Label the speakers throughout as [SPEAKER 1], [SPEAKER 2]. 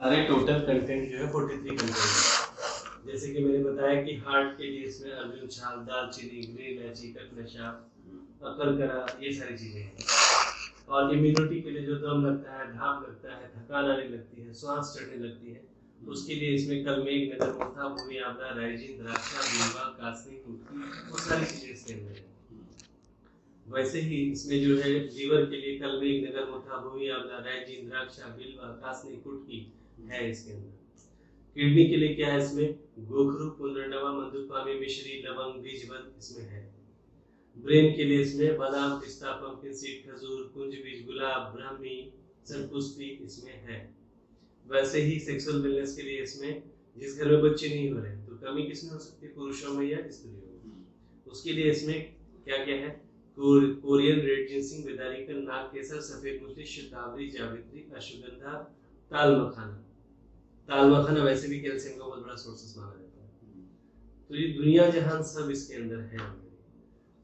[SPEAKER 1] हमारे total content जो है 43 कंटेंट है। जैसे कि मैंने बताया कि हार्ट के लिए इसमें अर्जुन छाल, दालचीनी, ग्रे इलायची, कटनशा, अकरकरा, ये सारी चीजें हैं। और इम्यूनिटी के लिए जो दम लगता है, धाप लगता है, थकान आने लगती है, श्वास चढ़ने लगती है, उसके लिए इसमें कलमेघ, नगरमोथा, भूमि आंवला, राइजिन, द्राक्षा, बिल्वा, कासनी, कुटकी, वो सारी चीजें इसके अंदर है। वैसे ही इसमें जो है लीवर के लिए कलमेघ, नगरमोथा, भूमि आंवला, राइजिन, द्राक्षा, बिल्वा, कासनी, कुटकी है इसके अंदर। किडनी के लिए क्या है इसमें गोखरू, पुनर्नवा, मधुपामी, मिश्री, लवंग, बीजवन इसमें है। ब्रेन के लिए इसमें बादाम, पिस्ता, पंपकिन सीड, खजूर, कुंज बीज, गुलाब, ब्राह्मी, सरपुष्पी इसमें है। वैसे ही सेक्सुअल वेलनेस के लिए इसमें जिस घर में बच्चे नहीं हो रहे तो कमी किसमें हो सकती है, पुरुषों में या स्त्रियों में। उसके लिए इसमें क्या क्या है, कोरियन रेड जिंसिंग, बेदारिकन, नाग केसर, सफेद मूली, शतावरी, जावित्री, अश्वगंधा, ताल मखाना। ताल मखाना वैसे भी कैल्शियम का बहुत बड़ा सोर्सेस माना जाता है। तो ये दुनिया जहान सब इसके अंदर है।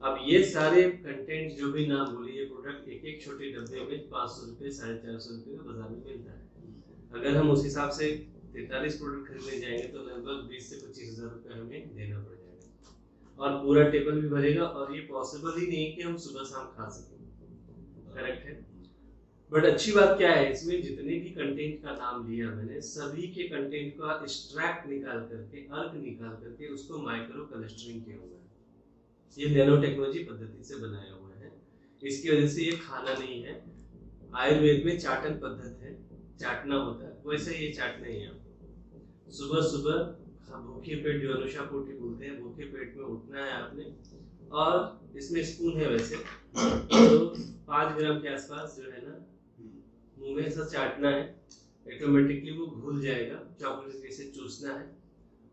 [SPEAKER 1] अब ये सारे कंटेंट जो भी नाम बोले, ये प्रोडक्ट एक एक छोटे डब्बे में 500 रुपए, 450 रुपए का बाजार में मिलता है। अगर हम उस हिसाब से 43 प्रोडक्ट खरीदने जाएंगे तो लगभग 20 से 25 हजार रुपए हमें देना पड़ जाएगा और पूरा टेबल भी भरेगा। और ये पॉसिबल ही नहीं कि हम सुबह शाम खा सकें, करेक्ट है। बट अच्छी बात क्या है, इसमें जितने भी कंटेंट का नाम लिया मैंने, सभी के कंटेंट का एक्सट्रैक्ट निकाल करके, अर्क निकाल करके उसको माइक्रो क्लस्टरिंग किया हुआ है। ये नैनो टेक्नोलॉजी पद्धति से बनाया हुआ है। इसकी वजह से ये खाना नहीं है। आयुर्वेद में चाटन पद्धति है, चाटना होता है, वैसे ये चाटना ही है। आपको सुबह सुबह भूखे पेट, जो अनुषा पोटी बोलते हैं, भूखे पेट में उठना है आपने। और इसमें स्पून है वैसे तो 5 ग्राम के आसपास जो है ना मुंह में ऐसा चाटना है, ऑटोमेटिकली वो घुल जाएगा, चॉकलेट जैसे चूसना है।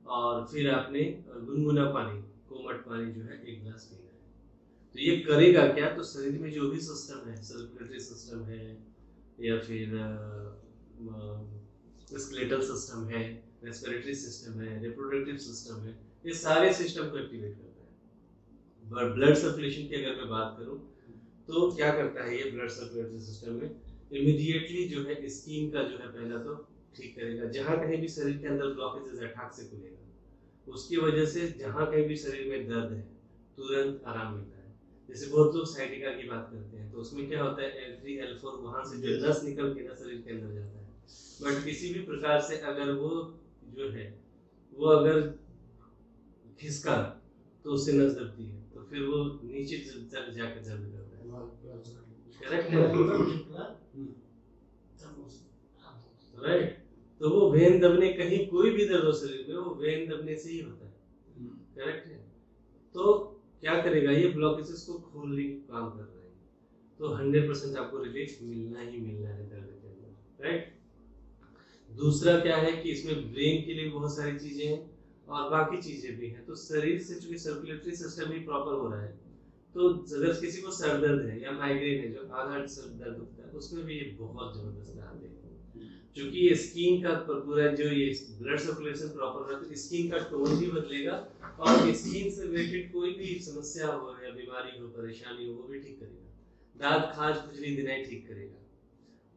[SPEAKER 1] और फिर आपने गुनगुना पानी, कोमट पानी जो है 1 गिलास पीना है। तो ये करेगा क्या, तो शरीर में जो भी सिस्टम है, सर्कुलेटरी सिस्टम है या फिर स्केलेटल सिस्टम है, रेस्पिरेटरी सिस्टम है, रिप्रोडक्टिव सिस्टम है, ये सारे सिस्टम को एक्टिवेट करता है। ब्लड सर्कुलेशन की अगर मैं बात करूं तो क्या करता है ये ब्लड सर्कुलेटरी सिस्टम में, इमीडिएटली जो है स्किन का जो है पहला तो ठीक करेगा। जहां कहीं भी शरीर के अंदर ब्लॉकेजेस है, ठाक से खुलेगा, उसकी वजह से जहां कहीं भी शरीर में दर्द है तुरंत आराम मिलता है। जैसे बहुत लोग साइटिका की बात करते हैं तो उसमें क्या होता है, L3 L4 वहां से जो नस निकल के ना शरीर के अंदर जाता है। बट किसी भी प्रकार से अगर वो जो है वो अगर खिसका तो उससे नस दबती है, तो फिर वो नीचे तक जाकर दर्द करता है, करेक्ट है राइट। तो वो वेन दबने, कहीं कोई भी दर्द हो शरीर में, वो वेन दबने से ही होता है, करेक्ट है। तो क्या करेगा, ये ब्लॉकेजेस को खोलने का काम कर रहा है। तो 100% आपको रिलीफ मिलना ही मिलना है दर्द के अंदर, राइट। दूसरा क्या है कि इसमें ब्रेन के लिए बहुत सारी चीजें हैं और बाकी चीजें भी हैं। तो शरीर से चूंकि सर्कुलेटरी सिस्टम भी प्रॉपर हो रहा है, तो अगर किसी को सर दर्द है या माइग्रेन है, जो आधा सर दर्द होता है, उसमें भी ये बहुत जबरदस्त राहत देगा। क्योंकि ये स्किन का पूरा जो ये ब्लड सर्कुलेशन प्रॉपर रहा तो स्किन का टोन भी बदलेगा और स्किन से रिलेटेड कोई भी समस्या हो या बीमारी हो, परेशानी हो, वो भी ठीक करेगा। दांत खाज खुजली दिनाई ठीक करेगा।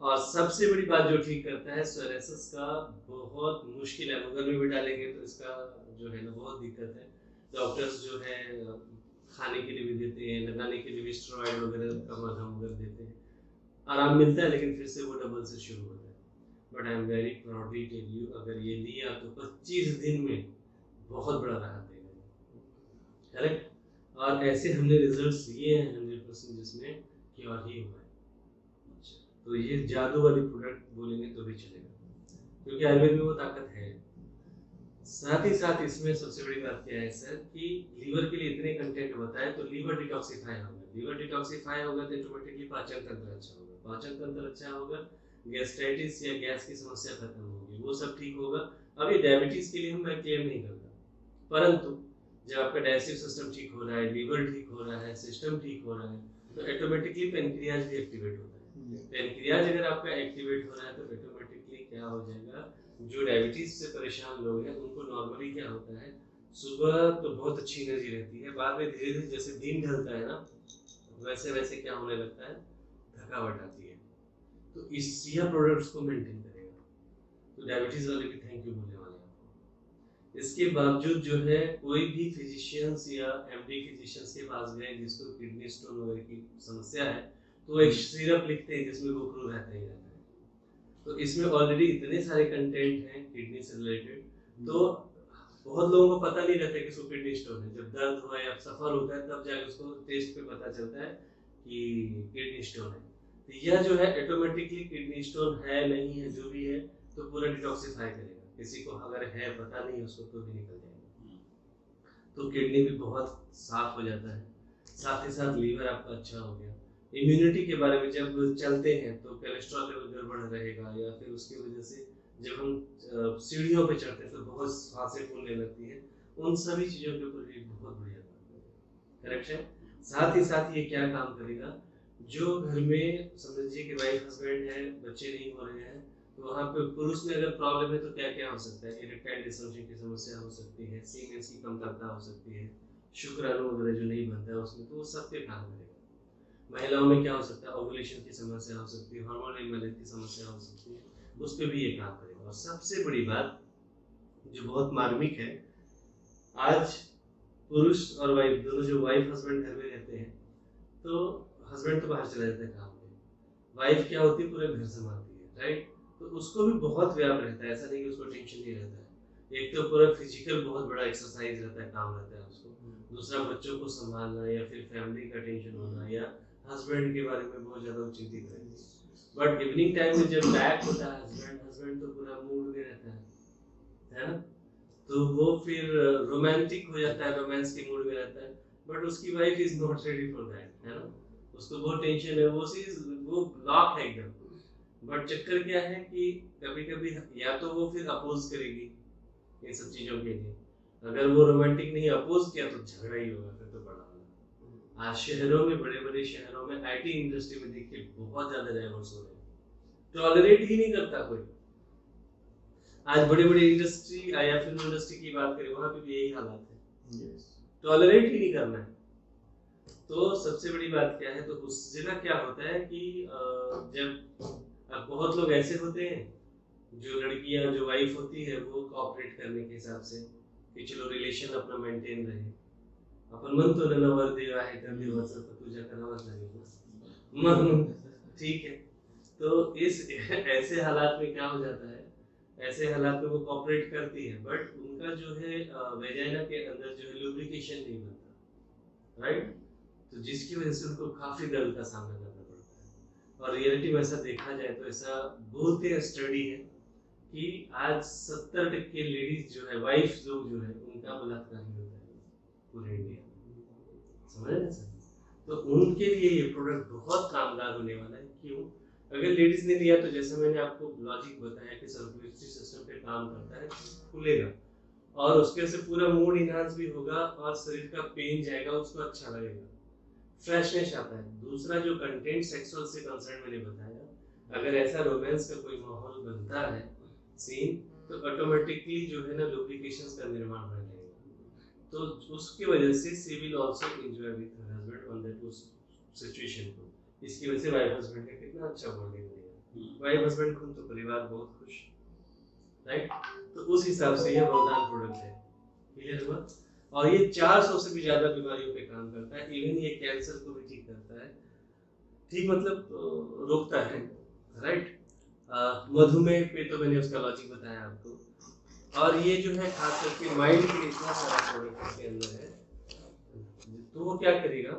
[SPEAKER 1] और सबसे बड़ी बात जो ठीक करता है, सोरेसिस का बहुत मुश्किल है, गूगल में भी डालेंगे तो इसका जो है ना बहुत दिक्कत है। डॉक्टर्स जो है खाने के लिए भी देते हैं, लगाने के लिए भी स्टेरॉइड वगैरह का मलहम वगैरह देते हैं, आराम मिलता है लेकिन फिर से वो डबल से शुरू होता है। But I am very proudly tell you, अगर ये लिया तो 25 दिन में बहुत बड़ा राहत देगा, करेक्ट। और ऐसे हमने रिजल्ट्स लिए हैं 100% जिसमें क्योर ही हुआ है। तो ये जादू वाली प्रोडक्ट बोलेंगे तो भी चलेगा, क्योंकि आयुर्वेद में वो ताकत है। साथ ही साथ इसमें सबसे बड़ी बात क्या है सर, कि लीवर के लिए इतने कंटेंट बताए तो लीवर डिटॉक्सिफाई होगा। लीवर डिटॉक्सिफाई होगा तो ऑटोमेटिकली पाचन तंत्र अच्छा होगा, पाचन तंत्र अच्छा होगा, गैस्ट्राइटिस या गैस की समस्या खत्म होगी, वो सब ठीक होगा। अभी डायबिटीज के लिए मैं क्लेम नहीं करता, परंतु जब आपका डाइजेस्टिव सिस्टम ठीक हो रहा है, लीवर ठीक हो रहा है, सिस्टम ठीक हो रहा है, तो ऑटोमेटिकली पेनक्रियाज भी एक्टिवेट होता है। पेनक्रियाज अगर आपका एक्टिवेट हो रहा है तो ऑटोमेटिकली क्या हो जाएगा, जो डायबिटीज से परेशान लोग हैं उनको नॉर्मली क्या होता है, सुबह तो बहुत अच्छी एनर्जी रहती है, बाद में धीरे धीरे जैसे दिन ढलता है ना, वैसे वैसे क्या होने लगता है, थकावट आती है। तो इस यह प्रोडक्ट्स को मेंटेन करेगा। तो डायबिटीज वाले भी थैंक यू बोलने वाले हैं। इसके बावजूद जो है कोई भी फिजिशियंस या एमडी फिजिशियंस के पास गए जिसको किडनी स्टोन वगैरह की समस्या है, तो एक सिरप लिखते हैं जिसमें गोखरू रहता ही रहता है। तो इसमें ऑलरेडी इतने सारे कंटेंट हैं किडनी से रिलेटेड, तो बहुत लोगों को पता नहीं रहता कि उसको किडनी स्टोन है। जब दर्द हुआ या सफर होता है तब जाके उसको टेस्ट पे पता चलता है कि किडनी स्टोन है। तो यह जो है ऑटोमेटिकली किडनी स्टोन है नहीं है जो भी है तो पूरा डिटॉक्सिफाई करेगा। किसी को अगर है पता नहीं उसको तो भी निकल जाएगा। तो किडनी भी बहुत साफ हो जाता है, साथ ही साथ लीवर आपका अच्छा हो गया। इम्यूनिटी के बारे में जब चलते हैं तो कोलेस्ट्रॉल लेवल गड़बड़ रहेगा, या फिर उसकी वजह से जब हम सीढ़ियों पे चढ़ते हैं तो बहुत सांसें फूलने लगती हैं। उन सभी चीज़ों के ऊपर भी बहुत बढ़िया काम करेगा। करेक्शन। साथ ही साथ ये क्या काम करेगा, जो घर में समझ लीजिए कि वाइफ हस्बैंड है, बच्चे नहीं हो रहे हैं, तो वहाँ पे पुरुष में अगर प्रॉब्लम है तो क्या क्या हो सकता है। इरेक्टाइल डिसफंक्शन की समस्या हो सकती है, सीमेंस की कमतरता हो सकती है, शुक्राणु वगैरह जो नहीं बनता है उसमें, तो वो सब पे काम करेगा। महिलाओं में क्या हो सकता है, ओवुलेशन की समस्या हो सकती है, हार्मोन इम्बैलेंस की समस्या हो सकती है, उस पर भी ये काम करेगा। और सबसे बड़ी बात जो बहुत मार्मिक है, आज पुरुष और वाइफ दोनों, जो वाइफ हस्बैंड घर में रहते हैं तो हस्बैंड तो बाहर चला जाता है काम पे, वाइफ क्या होती है पूरे घर संभालती है, राइट। तो उसको भी बहुत व्याप रहता है, ऐसा नहीं कि उसको टेंशन नहीं रहता है। एक तो पूरा फिजिकल बहुत बड़ा एक्सरसाइज रहता है, काम रहता है उसको, दूसरा बच्चों को संभालना या फिर फैमिली का टेंशन होना या हस्बैंड के बारे में बहुत ज्यादा चिंतित रहती है। बट इवनिंग टाइम में जब बैक होता है हस्बैंड तो पूरा मूड में रहता है ना, तो वो फिर रोमांटिक हो जाता है, रोमांस के मूड में रहता है। बट उसकी wife is not ready for that, है ना, उसको बहुत टेंशन है, वो ब्लॉक है एकदम। बट चक्कर क्या है कि कभी कभी या तो वो फिर अपोज करेगी इन सब चीजों के लिए, अगर वो रोमांटिक नहीं अपोज किया तो झगड़ा ही होगा फिर तो बड़ा वाला। आज शहरों में, बड़े बड़े शहरों में, आईटी इंडस्ट्री में देखिए बहुत ज्यादा डाइवोर्स हो रहे हैं, टॉलरेट ही नहीं करता कोई। आज बड़ी बड़ी इंडस्ट्री या फिल्म इंडस्ट्री की बात करें, वहां पे भी यही हालात है, टॉलरेट ही नहीं करना है। तो सबसे बड़ी बात क्या है, तो उस जगह क्या होता है कि जब बहुत लोग ऐसे होते हैं, जो लड़कियां, जो वाइफ होती है, वो कोऑपरेट करने के हिसाब से कि चलो रिलेशन अपना मेंटेन रहे, अपन मन तो नवर देवा है कर देवा सब तुझा करावत लगेगा, ठीक है। तो इस ऐसे हालात में क्या हो जाता है, ऐसे हालात में वो कोऑपरेट करती है, बट उनका जो है वेजाइना के अंदर जो है लुब्रिकेशन नहीं बनता, राइट। तो जिसकी वजह से उनको काफी दर्द का सामना करना पड़ता है। और रियलिटी में ऐसा देखा जाए तो ऐसा बोलते हैं, स्टडी है कि आज 70% लेडीज जो है, वाइफ लोग जो है, उनका बलात्कार ही होता है पूरे इंडिया में, समझ रहे हैं सर। तो उनके लिए ये प्रोडक्ट बहुत कामगार होने वाला है। क्यों? अगर लेडीज ने लिया तो जैसे मैंने आपको लॉजिक बताया कि सर्कुलेटरी सिस्टम पे काम करता है, खुलेगा और उसके से पूरा मूड इनहांस भी होगा और शरीर का पेन जाएगा, उसको अच्छा लगेगा, फ्रेशनेस आता है। दूसरा जो कंटेंट सेक्सुअल से कंसर्न मैंने बताया, अगर ऐसा रोमांस का कोई माहौल बनता है सीन, तो ऑटोमेटिकली जो है ना लुब्रिकेशंस का निर्माण हो जाएगा। तो उसकी वजह से she will also enjoy with her husband on that situation को। इसकी वजह से वाइफ हस्बैंड का कितना अच्छा बॉन्डिंग बनेगा, वाइफ हस्बैंड खुद तो परिवार बहुत खुश, राइट। तो उस हिसाब से यह वरदान प्रोडक्ट है, क्लियर हुआ। और ये 400 से भी ज्यादा बीमारियों पे काम करता है, इवन ये कैंसर को भी ठीक करता है, ठीक मतलब रोकता है, राइट। मधुमेह पे तो मैंने उसका लॉजिक बताया आपको। और ये जो है खास करके माइंड के इतना सारा प्रोडक्ट इसके अंदर है, तो वो क्या करेगा,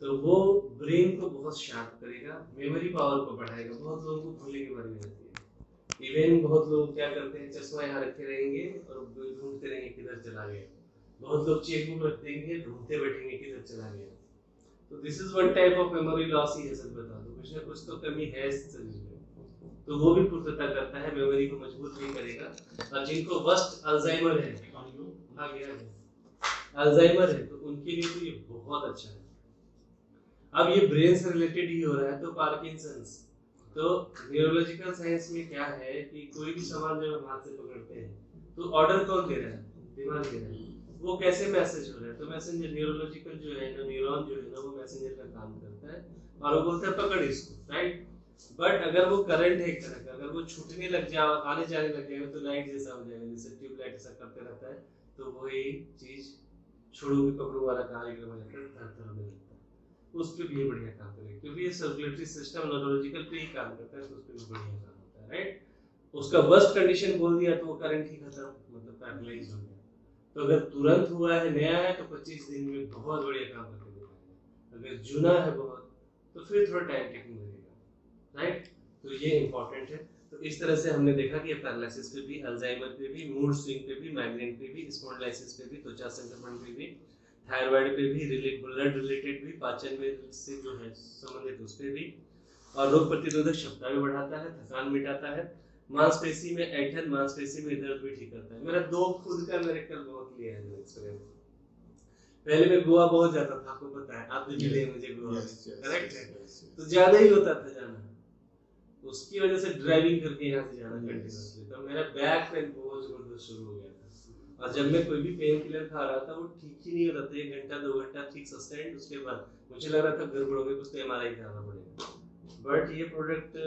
[SPEAKER 1] तो वो ब्रेन को बहुत शार्प करेगा, मेमोरी पावर को बढ़ाएगा। बहुत लोगों को भूलने की बीमारी रहती है, इवन बहुत लोग क्या करते हैं, चश्मा यहाँ रखे रहेंगे और ढूंढते रहेंगे किधर चला गया। बहुत लोग चेकबुक रख देंगे, ढूंढते बैठेंगे किधर चला गया। तो this is one type of memory loss ही है, सच बता दो कुछ ना कुछ तो कमी है शरीर में, तो वो भी पूर्तता करता है, मेमोरी को मजबूत भी करेगा। और जिनको वर्स्ट अल्जाइमर है, अल्जाइमर है, तो उनके लिए तो ये बहुत अच्छा है। अब ये ब्रेन से रिलेटेड ही हो रहा है, तो पार्किंसंस, तो न्यूरोलॉजिकल साइंस में क्या है कि कोई भी सामान जब हम हाथ से पकड़ते हैं तो ऑर्डर कौन दे रहा है, दिमाग दे रहा है। वो कैसे मैसेज हो रहा है, तो मैसेंजर न्यूरोलॉजिकल जो है ना, न्यूरॉन जो है ना, वो मैसेंजर का काम करता है और वो बोलता है पकड़ इसको, राइट। बट अगर वो करंट है एक तरह का, अगर वो छूटने लग जाए, आने जाने लग जाएगा तो लाइट जैसा हो जाएगा, जैसे ट्यूबलाइट ऐसा करते रहता है, तो वही चीज छोड़ू के पकड़ू वाला कार्यक्रम हो जाता है, थर होने लगता है। उस पे भी ये बढ़िया काम करेगा, क्योंकि ये सर्कुलेटरी सिस्टम न्यूरोलॉजिकल पे ही काम करता है, तो उस पे भी बढ़िया काम होता है, राइट। उसका वर्स्ट कंडीशन बोल दिया तो वो करंट ही खत्म, मतलब पैरालाइज हो गया। तो अगर तुरंत हुआ है, नया है, तो 25 दिन में बहुत बढ़िया काम करके दिखाएगा। अगर जुना है बहुत, तो फिर थोड़ा टाइम टेकिंग लगेगा, राइट। तो ये इंपॉर्टेंट है। तो इस तरह से हमने देखा कि पैरालिसिस पे भी, अल्जाइमर पे भी, मूड स्विंग पे भी, माइग्रेन पे भी, स्पॉन्डिलाइसिस पे भी, त्वचा संक्रमण पे भी, थायराइड पे भी, ब्लड रिलेटेड भी, पाचन में से जो है संबंधित उस पे भी, और रोग प्रतिरोधक क्षमता भी बढ़ाता है, थकान मिटाता है, मांसपेशी में ऐंठन, मांसपेशी में दर्द भी ठीक करता है। मेरा दो खुद का मेडिकल बहुत लिया है एक्सपीरियंस। पहले मैं गोवा बहुत जाता था, आपको पता है, आप भी मिले मुझे गोवा, करेक्ट है, तो ज्यादा ही होता था जाना, उसकी वजह से ड्राइविंग करके यहाँ से जाना कंटिन्यूअसली, तो मेरा बैक पेन बहुत जबरदस्त शुरू हो गया था। और जब मैं कोई भी पेन किलर खा रहा था वो ठीक ही नहीं होता था, 1 घंटा 2 घंटा ठीक सस्टेंड, उसके बाद मुझे लग रहा था गड़बड़ हो गई, कुछ तो एमआरआई कराना पड़ेगा। बट ये प्रोडक्ट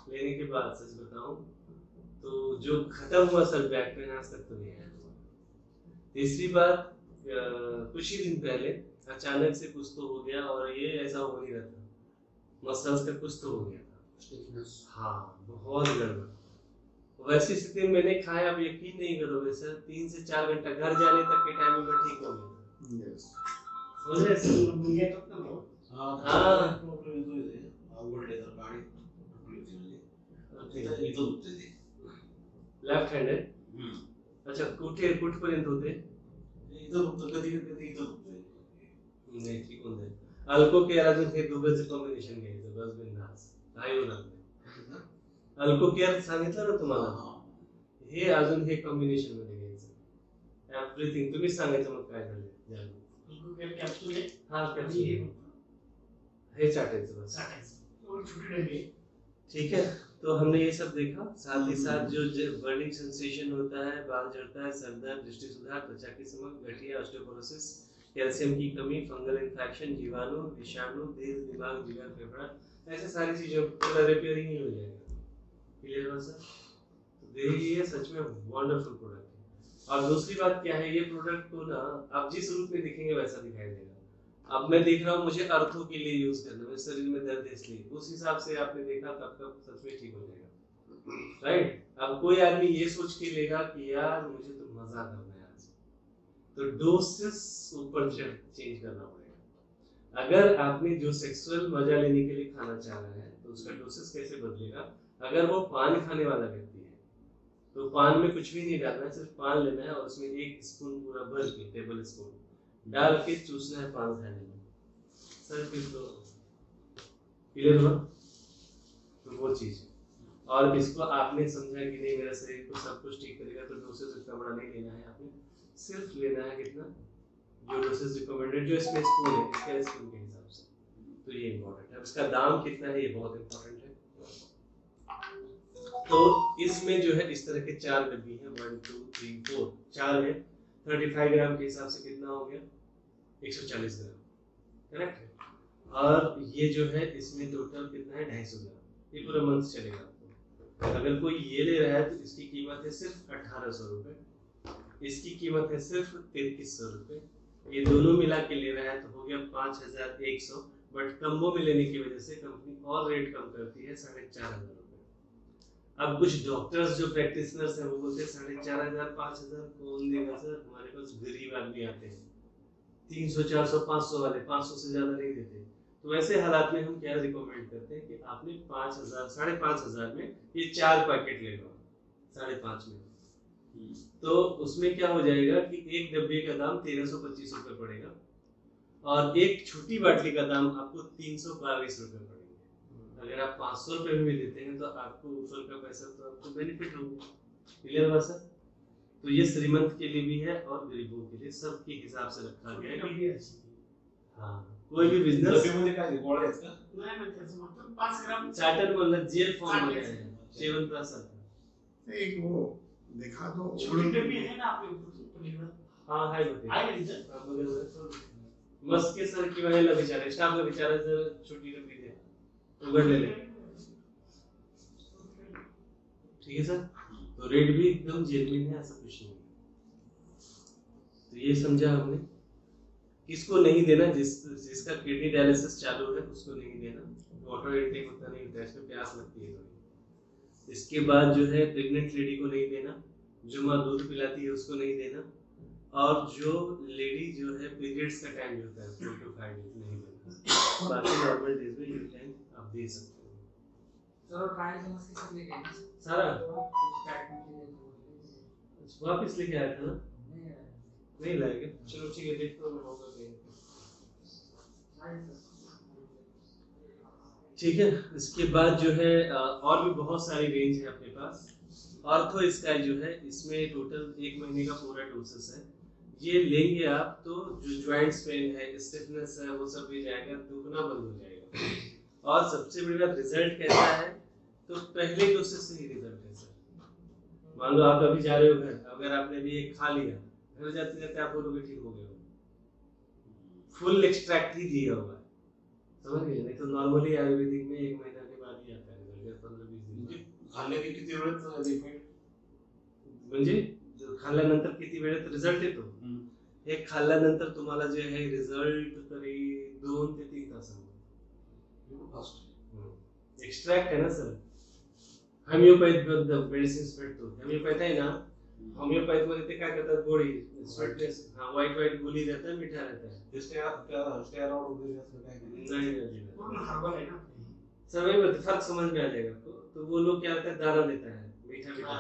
[SPEAKER 1] लेने के बाद सच बताऊं तो जो खत्म हुआ सर बैक पेन आज तक तो नहीं आया। तीसरी बात, कुछ ही दिन पहले अचानक से कुछ तो हो गया, और ये ऐसा हो नहीं रहा था, मसल्स का कुछ तो हो गया था, हाँ बहुत गड़बड़। वैसी स्थिति में मैंने खाया, आप यकीन नहीं करोगे सर, 3 से 4 घंटा घर जाने तक के टाइम में मैं ठीक हो गया। यस समझ रहे सर? हाँ
[SPEAKER 2] प्रॉब्लम तो ಇದೆ ಆಲ್ರೆಡಿ ಅದರ ಗಾಡಿ ಇದು ಹೋಗ್ತಿದೆ
[SPEAKER 1] लेफ्ट हैंड है। अच्छा कुठे कुठपर्यंत होते?
[SPEAKER 2] इथं होतं, कधी कधी इथं होतं.
[SPEAKER 1] नाही ठीक होऊन जाईल. अल्को केअर अजून हे दोघंचं कॉम्बिनेशन घ्यायचं, बस बिंदास काही होणार नाही. अल्को केअर सांगितलं ना तुम्हाला, हे अजून हे कॉम्बिनेशन मध्ये घ्यायचं, एव्हरीथिंग तुम्हीच सांगायचं मग काय झालं. अल्को केअर कॅप्सूल आहे, हा कॅप्सूल हे चाटायचं बस, चाटायचं और छोटी डब्बी, ठीक है। तो हमने ये सब देखा, साथ ही साथ जो बर्निंग सेंसेशन होता है, बाल झड़ता है, सर दर्द, दृष्टि सुधार, त्वचा की चमक, गठिया, ऑस्टियोपोरोसिस, कैल्शियम की कमी, फंगल इन्फेक्शन, जीवाणु, विषाणु, दिल, दिमाग, जिगर, फेफड़ा, ऐसे सारी चीजों का रिपेयरिंग ही हो जाएगा। क्लियर हो सर? तो देखिए सच में वंडरफुल प्रोडक्ट है। और दूसरी बात क्या है, ये प्रोडक्ट को ना आप जिस रूप में दिखेंगे वैसा दिखाई देगा। अब मैं देख रहा हूँ मुझे अर्थों के लिए यूज करना है, शरीर में दर्द है इसलिए, उस हिसाब से आपने देखा तब तक सच में ठीक हो जाएगा, राइट। अब कोई आदमी ये सोच के लेगा कि यार मुझे तो मजा करना है आज, तो डोसेस ऊपर चेंज करना पड़ेगा। अगर आपने जो सेक्सुअल मजा लेने के लिए खाना चाह रहा है तो उसका डोसेस कैसे बदलेगा। अगर वो पान खाने वाला व्यक्ति है तो पान में कुछ भी नहीं डालना है, सिर्फ पान लेना है और उसमें 1 स्पून पूरा भर के, टेबल स्पून डाल के चूसना है पान खाने में, सर फिर तो क्लियर हुआ। तो वो चीज है, और इसको आपने समझा कि नहीं मेरा शरीर को सब कुछ ठीक करेगा, तो डोसेज इतना बड़ा नहीं लेना है, आपने सिर्फ लेना है कितना, जो डोसेज रिकमेंडेड, जो इसमें स्पून है इसके स्पून के हिसाब से। तो ये इम्पोर्टेंट है, इसका दाम कितना है ये बहुत इम्पोर्टेंट है। तो इसमें जो है इस तरह के 4 डब्बी हैं, 1 2 3 4, 4 है, 35 ग्राम के हिसाब से कितना हो गया, 140 ग्राम, करेक्ट है। और ये जो है इसमें टोटल कितना है, 250 ग्राम, ये पूरा मंथ चलेगा आपको। अगर कोई ये ले रहा है तो इसकी कीमत है सिर्फ 1800 रुपए, इसकी कीमत है सिर्फ 3300 रुपए, ये दोनों मिला के ले रहा है तो हो गया 5100, बट कम्बो में लेने की वजह से कंपनी और रेट कम करती है 4500 रुपए। अब कुछ डॉक्टर्स जो प्रैक्टिशनर्स हैं वो बोलते हैं 4500 5000 कौन देगा सर, हमारे पास गरीब आदमी आते हैं 300 400 500 वाले, 500 से ज्यादा नहीं देते। तो वैसे हालात में हम क्या रिकमेंड करते हैं कि आपने 5000 5500 में ये 4 पैकेट ले लो, 5.5 में, तो उसमें क्या हो जाएगा कि एक डब्बे का दाम 1325 रुपए पड़ेगा और एक छोटी बाटली का दाम आपको 322 रुपए पड़ेगा। अगर आप 500 रुपए में भी देते हैं तो आपको ऊपर का पैसा तो आपको बेनिफिट होगा। क्लियर हुआ सर? तो ये श्रीमंत के लिए भी है और गरीबों के लिए, सबके हिसाब से रखा गया है। हाँ कोई भी बिजनेस
[SPEAKER 2] डब्बेमध्ये काय गोळा आहेत का?
[SPEAKER 3] नाही नाही त्याचं फक्त 5 ग्राम
[SPEAKER 1] चार्टर मतलब जेल फॉर्म मध्ये आहे, सेवन प्लस आता
[SPEAKER 2] एक वो दिखा दो,
[SPEAKER 3] छोटी डब्बी है ना आपके ऊपर,
[SPEAKER 1] हाँ है होते
[SPEAKER 3] आहे ना इथं?
[SPEAKER 1] मस्त के सर किंवा याला विचारा, स्टाफला विचारा जर छोटी डब्बी दे उघडलेले ठीक है सर। तो रेट भी एकदम जेन्युइन है, ऐसा कुछ नहीं है। तो ये समझा हमने। किसको नहीं देना, जिसका किडनी डायलिसिस चालू है उसको नहीं देना, वाटर इनटेक उतना नहीं होता है, इसमें प्यास लगती है थोड़ी। इसके बाद जो है प्रेग्नेंट लेडी को नहीं देना, जो माँ दूध पिलाती है उसको नहीं देना, और जो लेडी जो है पीरियड्स का टाइम जो होता है 4 to 5 डेज नहीं देना। बाकी नॉर्मल डेज में यू कैन आप दे सकते हो।
[SPEAKER 3] चलो ट्रायल समझ के सब लेके आए
[SPEAKER 1] सारा
[SPEAKER 3] पैक में
[SPEAKER 1] वापस लेके आया था ना, नहीं लाएगा। चलो ठीक है, देखता हूँ मैं होगा कहीं। ठीक है। इसके बाद जो है और भी बहुत सारी रेंज है अपने पास। ऑर्थो स्काई जो है इसमें टोटल 1 महीने का पूरा डोसेस है। ये लेंगे आप तो जो जॉइंट्स पेन है, स्टिफनेस है, वो सब भी जाएगा, दुखना बंद हो जाएगा। और सबसे बड़ी बात रिजल्ट कैसा है, तो पहले डोसेस से ही रिजल्ट है सर। मान लो आप अभी जा रहे हो घर, अगर आपने भी एक खा लिया, घर जाते जाते आप बोलोगे ठीक हो गया, फुल एक्सट्रैक्ट ही दिया हुआ है, समझ गए। नहीं तो नॉर्मली आयुर्वेदिक में 1 महीना के बाद ही आता है रिजल्ट, 15-20 दिन।
[SPEAKER 2] खाल्ले की किती वेळेत इफेक्ट
[SPEAKER 1] म्हणजे खाल्ल्यानंतर किती वेळेत रिझल्ट येतो, हे खाल्ल्यानंतर तुम्हाला जे आहे रिझल्ट तरी 2 ते 3 तासांमध्ये
[SPEAKER 2] फास्ट
[SPEAKER 1] एक्सट्रॅक्ट आहे ना सर। होमिओपॅथ मेडिसिन्स भेटतो, होमिओपॅथ आहे ना, होमिओपॅथ मध्ये ते काय करतात, गोळी स्वीटनेस, हाँ व्हाइट गोली रहता है, मीठा रहता है।
[SPEAKER 2] स्टेरॉइड वगैरह असं काय नाही
[SPEAKER 1] नहीं
[SPEAKER 3] पूर्ण हर्बल है ना
[SPEAKER 1] समय में फर्क समझ में आ जाएगा आपको। तो वो लोग क्या करते हैं, दाना देता है मीठा मीठा,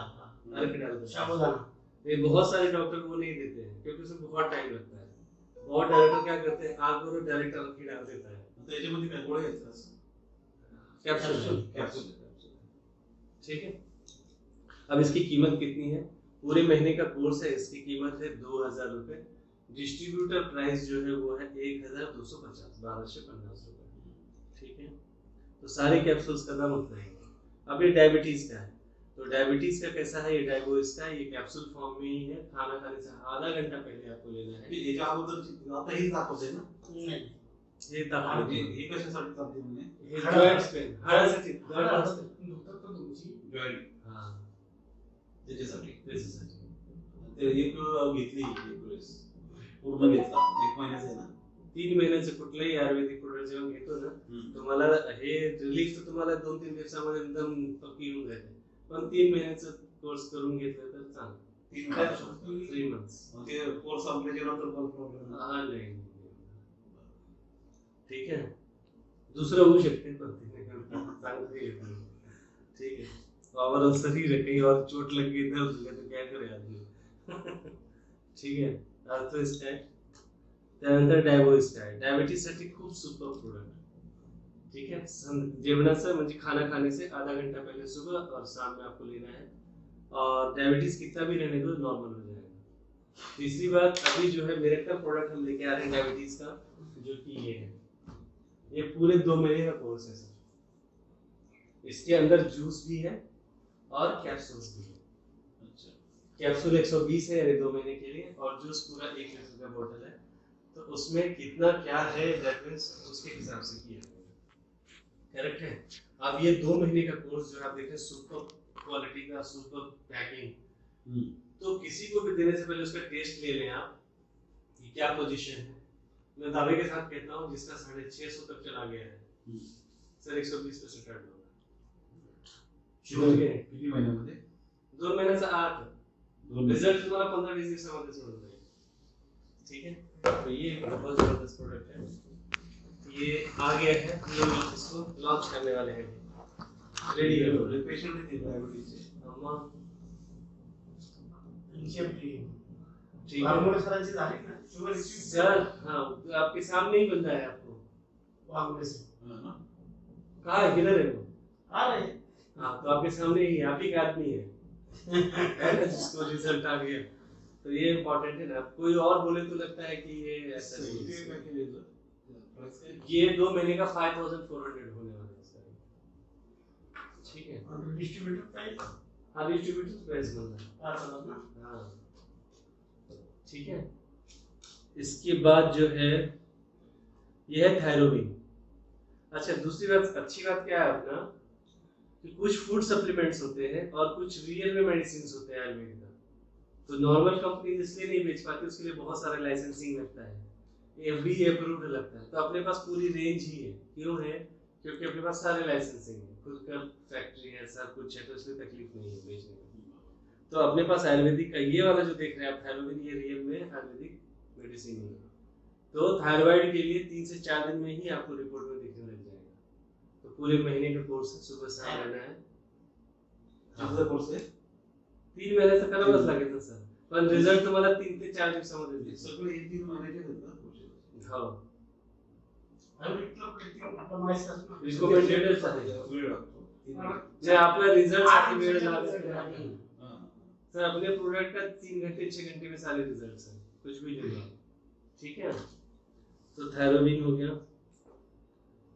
[SPEAKER 1] अर्क डालता है।
[SPEAKER 3] साबुदाना
[SPEAKER 1] ये बहुत सारे डॉक्टर वो नहीं देते हैं क्योंकि उसमें बहुत टाइम लगता है। बहुत डायरेक्टर क्या करते हैं, आग और डायरेक्ट अर्क ही डाल देता है,
[SPEAKER 2] त्याच्यामध्ये काय गोळ्या आहेत असं
[SPEAKER 1] कैप्सूल।
[SPEAKER 2] कॅप्सूल
[SPEAKER 1] ठीक है। अब इसकी कीमत कितनी है, पूरे महीने का कोर्स है, इसकी कीमत है 2000 रुपए। डिस्ट्रीब्यूटर प्राइस जो है वो है 1250, 1250 रुपए। ठीक है। तो सारे कैप्सूल्स का दाम उतना ही है। अब ये डायबिटीज का है, तो डायबिटीज का कैसा है, ये डायबोइस का, ये कैप्सूल फॉर्म में ही है। खाना खाने से आधा घंटा पहले आपको लेना है।
[SPEAKER 2] याच्या अगोदर आता ही दाखवते ना
[SPEAKER 3] नहीं
[SPEAKER 1] हे दाखवलं
[SPEAKER 2] हे
[SPEAKER 1] जे-
[SPEAKER 2] हे कशासाठी चालते म्हणजे
[SPEAKER 1] हे joints pain, हाडासाठी joints pain.
[SPEAKER 3] दुखतात तर तुमची
[SPEAKER 2] जॉईंट
[SPEAKER 1] हां,
[SPEAKER 2] त्याच्यासाठी
[SPEAKER 1] त्याच्यासाठी.
[SPEAKER 2] ते एक घेतली एक वेळेस पूर्ण घेतला 1 महिन्याचा आहे ना
[SPEAKER 1] 3 महिन्याचे कुठलाही आयुर्वेदिक प्रोडक्ट जेव्हा घेतो ना, तुम्हाला हे रिलीफ तर तुम्हाला 2-3 दिवसामध्ये एकदम पक्की होऊन जाते, पण 3 महिन्याचा कोर्स करून घेतलं तर चांगलं।
[SPEAKER 2] 3 महिन्याचा
[SPEAKER 1] 3 मंथ्स।
[SPEAKER 2] मग ते कोर्स संपल्याच्या नंतर पण प्रॉब्लेम
[SPEAKER 1] हाँ नहीं, ठीक है। दूसरा होऊ शकते पण चांगलं ते आहे। ठीक है। ओवरऑल शरीर है, कहीं और चोट लग गई, दर्द हो गया तो क्या करे आदमी। ठीक है। अर्थो स्टॅक, त्यानंतर डायबो स्टॅक, डायबिटीज साठी खूप सुपर प्रोडक्ट। ठीक है। जेवणाचं म्हणजे खाना खाने से आधा घंटा पहले सुबह और शाम में आपको लेना है, और डायबिटीज कितना भी रहने दो नॉर्मल हो जाएगा। तीसरी बात, अभी जो है मिरेकल प्रोडक्ट हम लेके आ रहे हैं डायबिटीज का, जो कि ये है, ये पूरे 2 महीने का कोर्स है सर। इसके अंदर जूस भी है और कैप्सूल्स भी है।
[SPEAKER 2] अच्छा
[SPEAKER 1] कैप्सूल 120 है यानी 2 महीने के लिए, और जूस पूरा 1 लीटर का बोतल है। तो उसमें कितना क्या है रेफरेंस उसके हिसाब से किया है, करेक्ट है। अब ये 2 महीने का कोर्स जो आप देखें, सुपर क्वालिटी का, सुपर पैकिंग। तो किसी को भी देने से पहले उसका टेस्ट ले लें आप कि क्या पोजीशन है। मैं दावे के साथ कहता हूँ जिसका 650 तक चला गया है सर 120 पे स्टार्ट होगा। समझ गए?
[SPEAKER 2] किती महिन्यामध्ये
[SPEAKER 1] 2 महिन्याचा आत
[SPEAKER 2] 2
[SPEAKER 1] रिजल्ट तुम्हाला 15-20 दिवसामध्ये समोर जाईल। ठीक है। तो ये एक बहुत जबरदस्त प्रोडक्ट है, ये आ गया है, ये इसको लॉन्च करने वाले हैं, रेडी है।
[SPEAKER 2] पेशंट आहे डायबिटीजचे
[SPEAKER 1] अम्मा
[SPEAKER 3] इनकी अपनी
[SPEAKER 1] ठीक है
[SPEAKER 3] वाघमोडे सरांची झाली ना शुगर
[SPEAKER 1] सर। हाँ, तो आपके सामने ही बंदा है आपको,
[SPEAKER 3] वाघमोडे से
[SPEAKER 1] कहाँ है, किधर है वो?
[SPEAKER 3] आ रहे
[SPEAKER 1] हाँ, तो आपके सामने ही आप ही का आदमी है जिसको रिजल्ट आ गया। तो ये इम्पोर्टेंट है ना, कोई और बोले तो लगता है कि ये ऐसा नहीं है। ये 2 महीने का 5400 होने वाला है सर। ठीक है।
[SPEAKER 3] और डिस्ट्रीब्यूटर प्राइस
[SPEAKER 1] हाँ, डिस्ट्रीब्यूटर प्राइस बनता है।
[SPEAKER 3] 5000 ना
[SPEAKER 1] हाँ, ठीक है। इसके बाद जो है ये है थायरोबिन। अच्छा, दूसरी बात, अच्छी बात क्या है अपना, कि कुछ फूड सप्लीमेंट्स होते हैं और कुछ रियल में मेडिसिन होते हैं आयुर्वेद का। तो नॉर्मल कंपनी इसलिए नहीं बेच पाती, उसके लिए बहुत सारा लाइसेंसिंग लगता है, FDA अप्रूव्ड लगता है। तो अपने पास पूरी रेंज ही है। क्यों है? क्योंकि अपने पास सारे लाइसेंसिंग है, खुद का फैक्ट्री है, सब कुछ है, तो इसलिए तकलीफ नहीं है बेचने में। तो अपने पास आयुर्वेदिक का ये वाला जो देख रहे हैं आप थायरोविन, ये रियल में आयुर्वेदिक मेडिसिन है। तो थायराइड के लिए 3 से 4 दिन में ही आपको रिपोर्ट में दिखने लग जाएगा। तो पूरे महीने का कोर्स है, सुबह शाम रहना है।
[SPEAKER 2] कितना कोर्स है?
[SPEAKER 1] 3 महीने तक करावंच लागेल ना सर, पण रिझल्ट तुम्हाला 3 ते 4 दिवसामध्ये दिसेल.
[SPEAKER 2] सगळे 1-3 महिन्याचे देतात कोर्सेस.
[SPEAKER 1] हो,
[SPEAKER 3] आयुर्वेदिकला प्रतिदिन आपण माहिती असतो.
[SPEAKER 1] रिकमेंडेडच आहे.
[SPEAKER 2] वेळ लागतो.
[SPEAKER 1] जे आपला रिजल्ट साठी वेळ लागत नाही
[SPEAKER 2] हां.
[SPEAKER 1] सर, अपने प्रोडक्ट का 3 घंटे 6 घंटे में सारे रिजल्ट्स हैं, कुछ भी नहीं है। ठीक है, तो थायरोविन हो गया।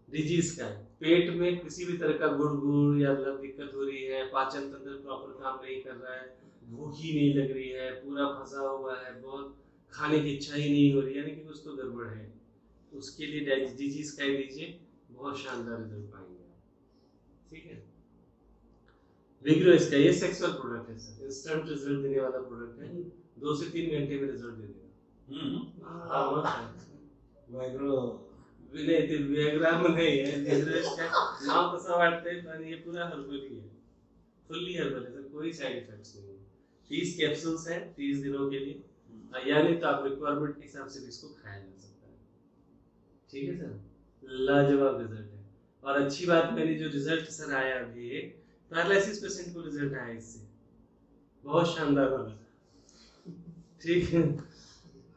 [SPEAKER 1] डिजीज का है, पेट में किसी भी तरह का गुड़गुड़ या दिक्कत हो रही है, पाचन तंत्र प्रॉपर काम नहीं कर रहा है, भूख ही नहीं लग रही है, पूरा फंसा हुआ है, बहुत खाने की इच्छा ही नहीं हो रही, यानी कि कुछ तो गड़बड़ है, तो उसके लिए डिजीज का लीजिए, बहुत शानदार रिजल्ट पाएंगे। ठीक है, विग्रोस का ये सेक्सुअल प्रोडक्ट है सर, इंस्टेंट रिजल्ट देने वाला प्रोडक्ट है, 2 से 3 घंटे में रिजल्ट दे देगा।
[SPEAKER 2] वायग्रो
[SPEAKER 1] विनय ते व्याग्राम नाही आहे, विग्रोस का नाव तसं वाटतंय, पण ये पूरा हर्बली है, फुल्ली हर्बल है सर, कोई साइड इफेक्ट्स नहीं है। 30 कैप्सूल्स हैं 30 दिनों के लिए, यानी तो आप रिक्वायरमेंट के हिसाब से भी इसको खाया जा सकता है। ठीक है सर, लाजवाब रिजल्ट है। और अच्छी बात, मेरी जो रिजल्ट सर आया अभी, पैरालिसिस पेशेंट को रिजल्ट आया इससे, बहुत शानदार वाला। ठीक है,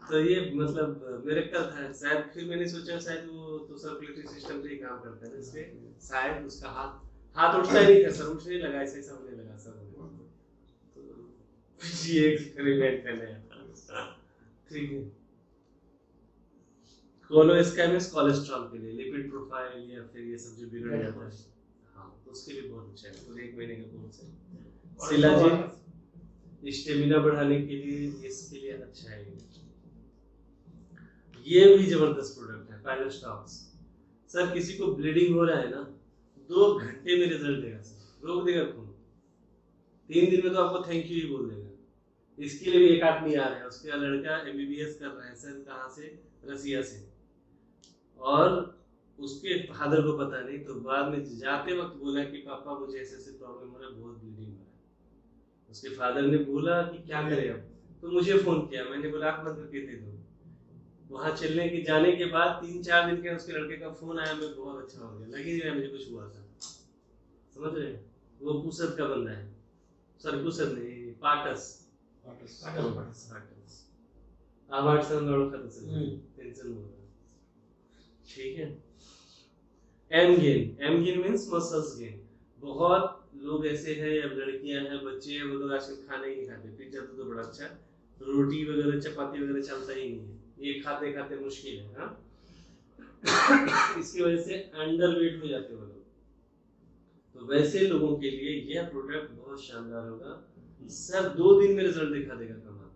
[SPEAKER 1] तो ये मतलब मेरे का था शायद, फिर मैंने सोचा शायद वो तो सर्कुलेटरी सिस्टम से ही काम करता है, इसलिए शायद उसका हाथ उठता ही नहीं था सर, उठने लगा, ऐसे ही सामने लगा सर, तो ये एक्सपेरिमेंट करने आया। ठीक है, कोलोस्कैमिस कोलेस्ट्रॉल के लिए, लिपिड प्रोफाइल या फिर ये सब जो बिगड़ जाता है, हाँ, तो उसके लिए बहुत अच्छा है, पूरे 1 महीने का कोर्स है। शिलाजीत स्टेमिना बढ़ाने के लिए, इसके लिए अच्छा है। ये भी जबरदस्त प्रोडक्ट है, पैलेस्टॉक्स सर, किसी को ब्लीडिंग हो रहा है ना, 2 घंटे में रिजल्ट देगा सर, रोक देगा खून, 3 दिन में तो आपको थैंक यू ही बोल देगा। इसके लिए भी एक आदमी आ रहा है, उसका लड़का MBBS कर रहा है सर, कहाँ से, रसिया से, और उसके फादर को पता नहीं, तो बाद में जाते वक्त बोला कि पापा मुझे ऐसे ऐसे प्रॉब्लम हो रहा है, बहुत ब्लीडिंग हो रहा है। उसके फादर ने बोला कि क्या करें अब, तो मुझे फोन किया, मैंने बोला आँख बंद करके दे दो। वहां चलने के जाने के बाद 3-4 दिन के उसके लड़के का फोन आया, मैं बहुत अच्छा हो गया, लगे नहीं रहा मुझे कुछ हुआ था, समझ रहे हैं? वो कुसद का बंदा है सर, कुसद नहीं, पाटस आवाज से ओळखत असेल, टेंशन हो रहा। ठीक है, M gain means muscles gain. बहुत लोग ऐसे हैं, अब लड़कियां हैं, बच्चे हैं, वो लोग आजकल खाना ही नहीं खाते, पिज्जा तो बड़ा अच्छा, रोटी वगैरह चपाती वगैरह चलता ही नहीं है, ये खाते खाते मुश्किल है। हाँ, इसकी वजह से अंडर वेट हो जाते हैं वो लोग, तो वैसे लोगों के लिए यह प्रोडक्ट बहुत शानदार होगा सर, 2 दिन में रिजल्ट दिखा देगा कमाल।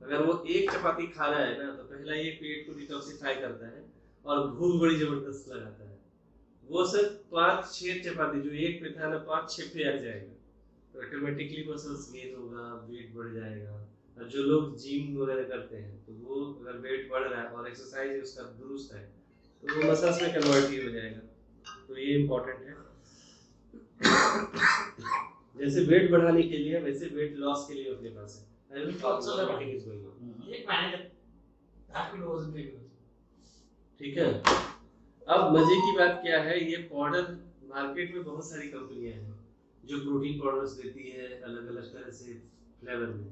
[SPEAKER 1] अगर वो एक चपाती खा रहा है ना, तो पहला ये पेट को डिटॉक्सिफाई करता है और भूख बड़ी जबरदस्त लगाता है। वो सर 5-6 चपाती जो एक पे था ना, 5-6 पे आ जाएगा, तो ऑटोमेटिकली मसल्स गेन होगा, वेट बढ़ जाएगा। और जो लोग जिम वगैरह करते हैं, तो वो अगर वेट बढ़ रहा है और एक्सरसाइज उसका दुरुस्त है, तो वो मसल्स में कन्वर्ट ही हो जाएगा, तो ये इम्पोर्टेंट है। जैसे वेट बढ़ाने के लिए, वैसे वेट लॉस के लिए अपने पास है।
[SPEAKER 3] एक महिन्यात 10 किलो वजन कमी होतं.
[SPEAKER 1] ठीक है, अब मजे की बात क्या है, ये पाउडर मार्केट में बहुत सारी कंपनियां हैं जो प्रोटीन पाउडर्स देती है अलग अलग तरह से फ्लेवर में,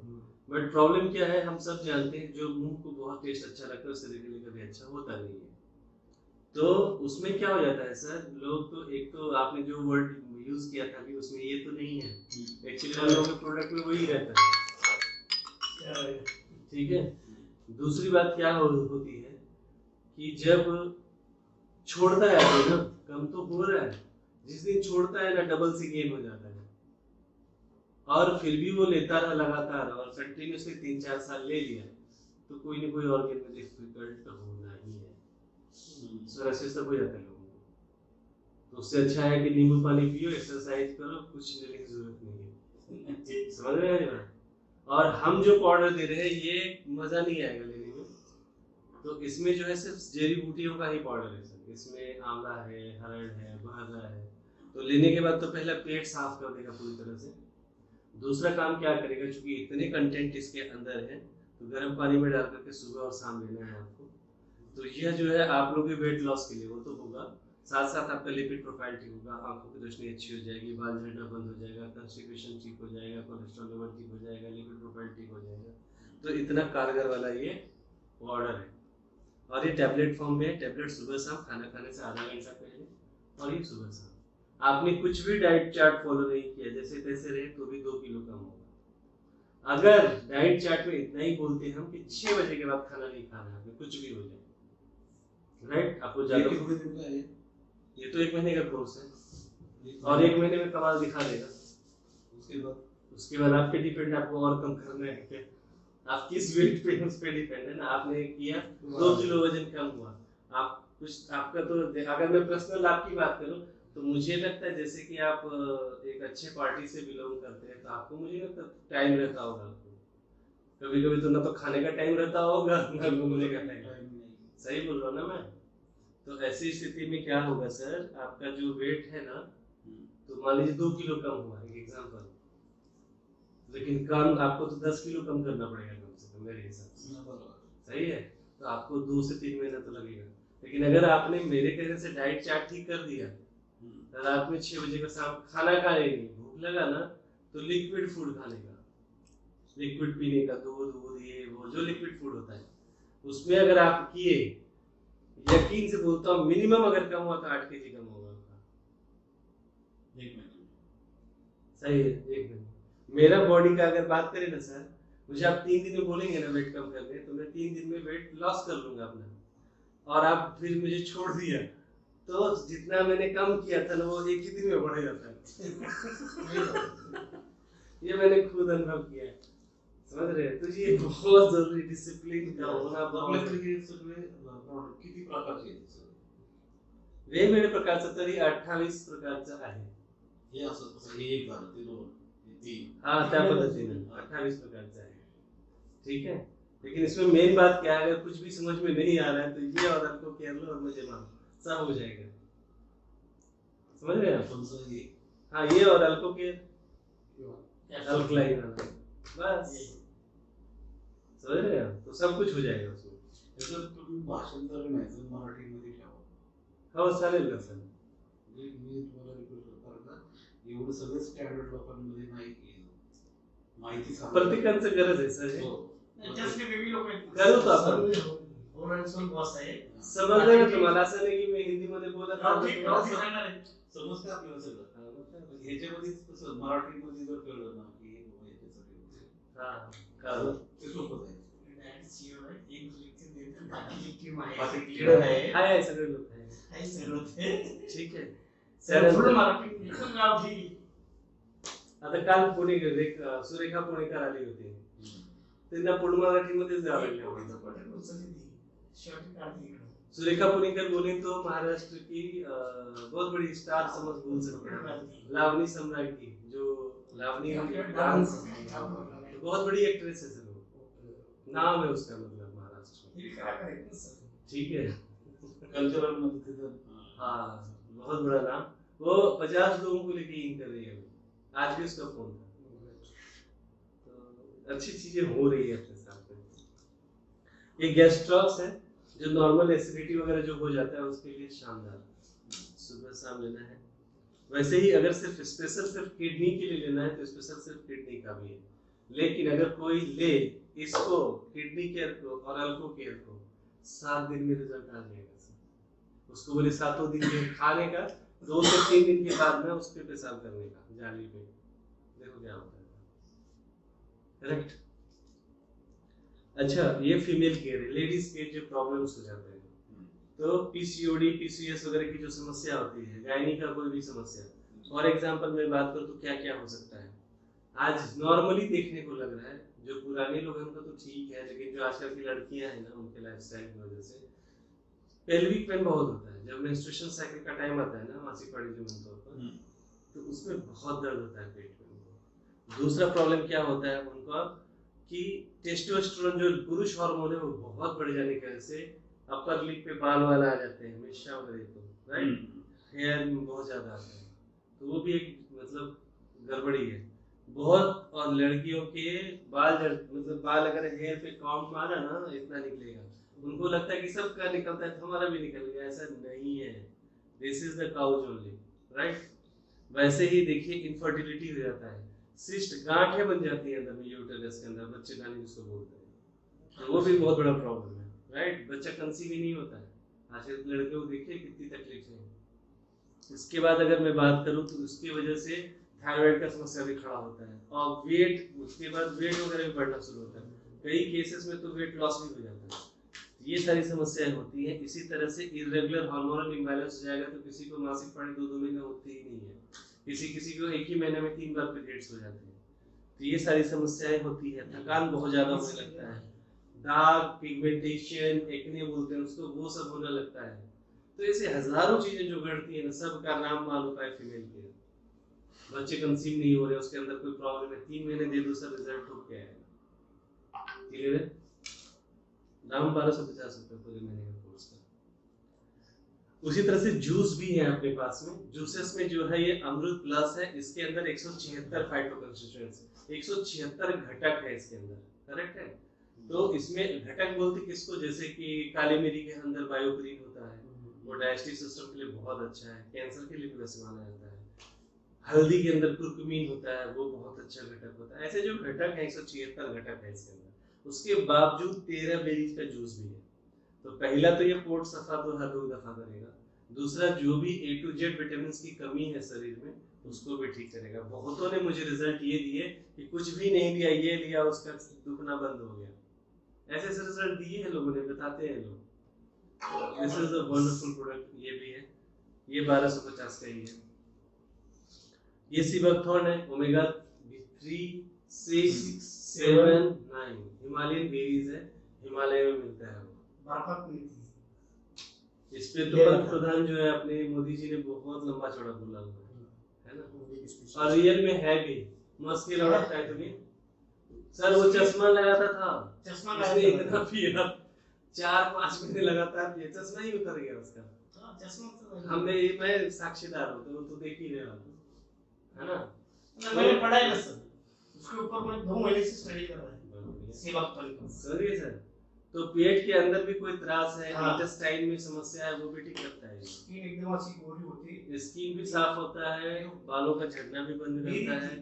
[SPEAKER 1] बट प्रॉब्लम क्या है, हम सब जानते हैं, जो मुंह को बहुत टेस्ट अच्छा लगता है उससे देखने कभी अच्छा होता नहीं है। तो उसमें क्या हो जाता है सर, लोग तो एक तो आपने जो वर्ड यूज किया था कि उसमें ये तो नहीं है, एक्चुअली हम लोगों के प्रोडक्ट में वही रहता है। ठीक है, दूसरी बात क्या होती है कि जब छोड़ता है आदमी ना, कम तो हो रहा है, जिस दिन छोड़ता है ना, डबल से गेन हो जाता है, और फिर भी वो लेता रहा लगातार और कंटिन्यूसली 3-4 साल ले लिया, तो कोई ना कोई ऑर्गन में डिफिकल्ट होना ही है। सर ऐसे सब हो जाता है लोगों को, तो उससे अच्छा है कि नींबू पानी पियो, एक्सरसाइज करो, कुछ लेने की जरूरत नहीं है। समझ रहे हैं ना? और हम जो पाउडर दे रहे हैं ये मजा नहीं आएगा लेने में। तो इसमें जो है सिर्फ जड़ी बूटियों का ही पाउडर है सर। इसमें आंवला है, हरड़ है, बहरा है। तो लेने के बाद तो पहले पेट साफ कर देगा पूरी तरह से। दूसरा काम क्या करेगा, चूंकि इतने कंटेंट इसके अंदर है, तो गर्म पानी में डाल करके सुबह और शाम लेना है आपको। तो यह जो है आप लोगों के वेट लॉस के लिए वो तो होगा, साथ साथ आपका लिपिड प्रोफाइल ठीक होगा, आंखों की रोशनी अच्छी हो जाएगी, बाल झड़ना बंद हो जाएगा, कॉन्स्टिपेशन ठीक हो जाएगा, कोलेस्ट्रॉल लेवल ठीक हो जाएगा, लिपिड प्रोफाइल ठीक हो जाएगा। तो इतना कारगर वाला ये पाउडर है। और ये टैबलेट फॉर्म में है। टैबलेट सुबह शाम खाना खाने से आधा घंटा पहले, और ये सुबह शाम। आपने कुछ भी डाइट चार्ट फॉलो नहीं किया, जैसे तैसे रहे तो भी 2 किलो कम होगा। अगर डाइट चार्ट में इतना ही बोलते हम कि 6 बजे के बाद खाना नहीं खाना है, कुछ भी हो जाए, राइट? आपको ज्यादा ये तो 1 महीने का कोर्स है, और 1 महीने में कमाल दिखा देगा। उसके बाद आपके डिपेंड, आपको और कम करना है क्या, आप किस वेट पे उस पे डिपेंड है ना। आपने किया 2 किलो वजन कम हुआ, आप कुछ आपका तो, अगर मैं पर्सनल आपकी बात करूं तो मुझे लगता है जैसे कि आप एक अच्छे पार्टी से बिलोंग करते हैं, तो आपको मुझे लगता है टाइम रहता होगा आपको। कभी कभी तो ना तो खाने का टाइम रहता होगा ना घूमने का टाइम। सही बोल रहा हूँ ना मैं? तो ऐसी स्थिति में क्या होगा सर, आपका जो वेट है ना, तो मान लीजिए 2 किलो कम हुआ, एक एग्जांपल, लेकिन कम आपको तो 10 किलो कम करना पड़ेगा कम से कम मेरे हिसाब से। सही है? तो आपको 2 से 3 महीना तो लगेगा। लेकिन अगर आपने मेरे कहने से डाइट चार्ट ठीक कर दिया, रात में 6 बजे का शाम खाना खाने नहीं, भूख लगा ना तो लिक्विड फूड खाने का, लिक्विड पीने का, दूध ये वो जो लिक्विड फूड होता है, उसमें अगर आप किए, यकीन से बोलता हूँ मिनिमम अगर कम हुआ तो 8 kg कम होगा आपका 1 महीने में। सही है? 1 महीने। मेरा बॉडी का अगर बात करें ना सर, मुझे आप 3 दिन में बोलेंगे ना वेट कम करने, तो मैं 3 दिन में वेट लॉस कर लूंगा अपना। और आप फिर मुझे छोड़ दिया तो जितना मैंने कम किया था ना वो 1 ही दिन में बढ़ जाता है। ये मैंने खुद अनुभव किया है। समझ रहे हैं? तो ये बहुत जरूरी डिसिप्लिन का होना बहुत।
[SPEAKER 2] किती प्रकारचे आहेत सर?
[SPEAKER 1] वेगवेगळ्या प्रकारचं तरी 28 प्रकारचं आहे।
[SPEAKER 2] हे असं कसं, हे एक झालं, ते 2, ते 3.
[SPEAKER 1] हाँ, त्या पद्धतीने 28 प्रकारचं आहे। ठीक है? लेकिन इसमें मेन बात क्या है, अगर कुछ भी समझ में नहीं आ रहा है तो ये और आपको केयर लो और मुझे मानो, सब हो जाएगा। समझ रहे हैं आप? हाँ, ये और अल्को केयर, अल्कलाइन वाला, बस समझ रहे हैं आप? तो सब कुछ हो जाएगा उसमें।
[SPEAKER 2] त्याचं तुम्ही भाषांतर नाही मराठीमध्ये ठेवा.
[SPEAKER 1] हो, चालेल ना सर?
[SPEAKER 2] मी तुम्हाला रिक्वेस्ट करतो का, एवढं सगळं स्टँडर्ड लोकांमध्ये नाही माहिती सांगा.
[SPEAKER 1] प्रत्येकाचं गरज आहे सर.
[SPEAKER 2] हो.
[SPEAKER 3] त्याच्यासाठी वेगळी लोक आहेत.
[SPEAKER 1] करू तो आपण.
[SPEAKER 3] ओरडसून बॉस आहे.
[SPEAKER 1] समजलं ना तुम्हाला? असं नाही की मी हिंदीमध्ये बोलत
[SPEAKER 3] आहे.
[SPEAKER 2] समजतं आपल्याला सगळं. ह्याच्यामध्येच कसं मराठीमध्ये जर कळलं ना की हे बाबा याच्यासाठी
[SPEAKER 1] हा, कळलं.
[SPEAKER 2] ते सोपं जाईल.
[SPEAKER 1] हाय सगळे लोक ठीक आहे. आता काल पुणे सुरेखा पुणेकर आली होती, त्यांना पूर्ण मराठीमध्येच द्यावं लागलं. सुरेखा पुणेकर बोली तो महाराष्ट्र की बहुत बड़ी स्टार समझ बोल सकते हैं, लावनी सम्राट की, जो लावनी डांस बहुत बड़ी एक्ट्रेस है सर, नाम है उसका, मतलब महाराष्ट्र में। ठीक है,
[SPEAKER 2] कल्चरल मध्ये
[SPEAKER 1] हाँ बहुत बड़ा नाम। वो 50 लोगों को लेके इन कर रही है, आज भी उसका फोन था। तो अच्छी चीजें हो रही है अपने साथ में। ये गैस्ट्रॉक्स है जो नॉर्मल एसिडिटी वगैरह जो हो जाता है उसके लिए शानदार, सुबह शाम लेना है। वैसे ही अगर सिर्फ स्पेशल सिर्फ किडनी के लिए लेना है तो स्पेशल सिर्फ किडनी का भी है, लेकिन अगर कोई ले इसको, किडनी केयर को और अल्को केयर को, 7 दिन में रिजल्ट आ जाएगा। उसको बोले 7 दिन में खाने का, 2 से 3 दिन के बाद में उस पे पेशाब करने का जाली पे, देखो क्या होता है। करेक्ट। अच्छा, ये फीमेल केयर है। लेडीज के जो प्रॉब्लम्स हो जाते हैं, तो पीसीओडी पीसीएस वगैरह की जो समस्या होती है, गायनी का कोई भी समस्या, फॉर एग्जांपल मैं बात करूं तो क्या क्या हो सकता है। आज नॉर्मली देखने को लग रहा है, जो पुराने लोग हैं उनका तो ठीक है, लेकिन जो आजकल की लड़कियां हैं ना, उनके लाइफस्टाइल की वजह से पेल्विक पेन बहुत होता है जब मेंस्ट्रुएशन साइकिल का टाइम आता है ना, मासिक पानी जो मनता होता है, तो उसमें बहुत दर्द होता है पेट में उनको। दूसरा प्रॉब्लम क्या होता है उनका कि टेस्टोस्टेरोन जो पुरुष हार्मोन है वो बहुत बढ़ जाने की वजह से अपर लिप पे बाल वाल आ जाते हैं हमेशा वगैरह, तो राइट हेयर में बहुत ज्यादा आता है, तो वो भी एक मतलब गड़बड़ी है बहुत। और लड़कियों के मतलब बाल अगर हेयर पे काउंट मारा ना इतना निकलेगा, उनको लगता है कि सबका निकलता है तो हमारा भी निकल गया, ऐसा नहीं है। This is the couch only, right. वैसे ही देखिए इनफर्टिलिटी हो जाता है, सिस्ट गांठें बन जाती है अंदर में यूटेरस के अंदर, बच्चेदानी जिसको बोलते हैं, तो वो भी बहुत बड़ा प्रॉब्लम है, राइट। बच्चा कंसीव ही नहीं होता है, आजकल लड़कियों को देखिए कितनी तकलीफ है। इसके बाद अगर मैं बात करूं तो उसकी वजह से थायराइड का समस्या भी खड़ा होता है, और वेट, उसके बाद वेट वगैरह भी बढ़ना शुरू होता है, कई केसेस में तो वेट लॉस भी हो जाता है। ये सारी समस्याएं होती हैं। इसी तरह से इरेगुलर हार्मोनल इम्बैलेंस हो जाएगा तो किसी को मासिक पानी 2-2 महीने होती ही नहीं है, किसी को एक ही महीने में 3 बार पीरियड्स हो जाते हैं, तो ये सारी समस्याएं होती है। थकान बहुत ज्यादा होने लगता है, दाग, पिगमेंटेशन, एक्ने बोलते हैं उसको, वो सब होने लगता है। तो ऐसे हजारों चीजें जो घटती है ना, सब का नाम मालूम है फीमेल के। बच्चे कंसीव नहीं हो रहे, उसके अंदर कोई प्रॉब्लम है, 3 महीने दे दो सर रिजल्ट ठोक के आएगा, क्लियर है। दाम 1250 रुपए पूरे महीने का कोर्स का। उसी तरह से जूस भी है अपने पास में। जूसेस में जो है ये अमृत प्लस है, इसके अंदर 176 फाइटो कंस्टिट्यूएंट्स, 176 घटक है इसके अंदर, करेक्ट है। तो इसमें घटक बोलते किसको, जैसे कि काली मिरी के अंदर बायोक्रीन होता है, वो डाइजेस्टिव सिस्टम के लिए बहुत अच्छा है, कैंसर के लिए भी वैसे माना जाता है। हल्दी के अंदर कुर्कुमीन होता है, वो बहुत अच्छा घटक होता है। ऐसे जो घटक है 176 घटक है इसके अंदर। उसके बावजूद 13 बेरीज का जूस भी है। तो पहला तो ये पोट सफा तो हर रोज दफा करेगा, दूसरा जो भी A to Z विटामिन की कमी है शरीर में उसको भी ठीक करेगा। बहुतों ने मुझे रिजल्ट ये दिए कि कुछ भी नहीं लिया, ये लिया उसका दुखना बंद हो गया, ऐसे ऐसे रिजल्ट दिए हैं लोगों ने, बताते हैं लोग। This is a wonderful product. ये भी है, ये 1250 का ही है। ये सीबकथॉर्न है, ओमेगा 3, 6, 7, 9 हिमालयन बेरीज है, हिमालय में मिलता है वो। इस पे तो पंतप्रधान जो है अपने मोदी जी ने बहुत लंबा चौड़ा बोला हुआ है ना, और रियल में है भी। मस्त लगता है तुम्हें सर, वो चश्मा लगाता था, चश्मा इतना पिया 4-5 महीने लगातार पिया, चश्मा ही उतर गया उसका। मैं साक्षीदार हूँ, तो देख ही रहे हो है ना।
[SPEAKER 3] मैंने पढ़ा है सर, उसके ऊपर मैं 2 महीने से स्टडी कर रहा हूं सीबकथॉर्न का।
[SPEAKER 1] सर तो पेट के अंदर भी कोई त्रास है, इंटेस्टाइन में समस्या है, वो भी ठीक करता है।
[SPEAKER 3] स्किन एकदम अच्छी गोरी होती है,
[SPEAKER 1] स्किन भी साफ होता है, बालों का झड़ना भी बंद रहता है,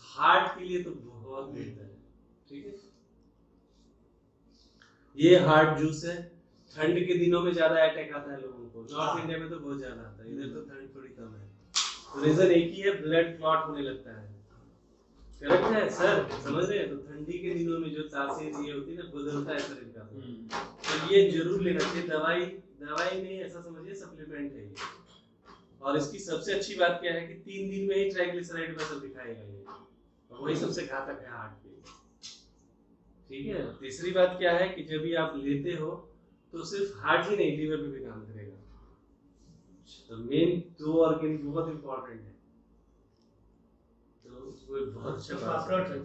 [SPEAKER 1] हार्ट के लिए तो बहुत बेहतर है, ठीक है। ये हार्ट जूस है। ठंड के दिनों में ज्यादा अटैक आता है लोगों को, नॉर्थ इंडिया में तो बहुत ज्यादा आता है, इधर तो ठंड थोड़ी कम है। तो रीजन एक ही है, ब्लड क्लॉट होने लगता है, करेक्ट है सर, समझ रहे हैं। तो ठंडी के दिनों में जो तासीर ये होती है ना, बदलता है शरीर का, तो ये जरूर लेना चाहिए। दवाई नहीं, ऐसा समझिए सप्लीमेंट है ये। और इसकी सबसे अच्छी बात क्या है कि 3 दिन में ही ट्राइग्लिसराइड में असर दिखाएगा ये, और वही सबसे घातक है हार्ट पे, ठीक है। तीसरी बात क्या है कि जब भी आप लेते हो तो सिर्फ हार्ट ही नहीं, लीवर पे भी काम करेगा। तो मेन 2 ऑर्गन बहुत इंपॉर्टेंट है, तो वो बहुत अच्छा बात है।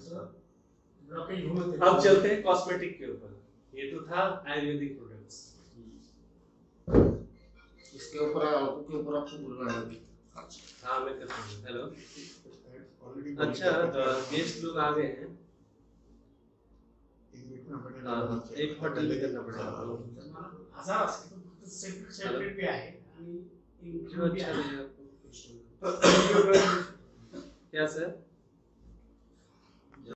[SPEAKER 1] अब चलते हैं कॉस्मेटिक के ऊपर। ये तो था आयुर्वेदिक प्रोडक्ट्स,
[SPEAKER 2] इसके ऊपर आपको बोलना है।
[SPEAKER 1] हाँ मैं करता हूँ। हेलो, अच्छा गेस्ट लोग आ गए हैं, एक होटल में करना पड़ेगा।
[SPEAKER 3] सेपरेट भी आहे आणि
[SPEAKER 1] जो अच्छा लगे आपको। क्या सर?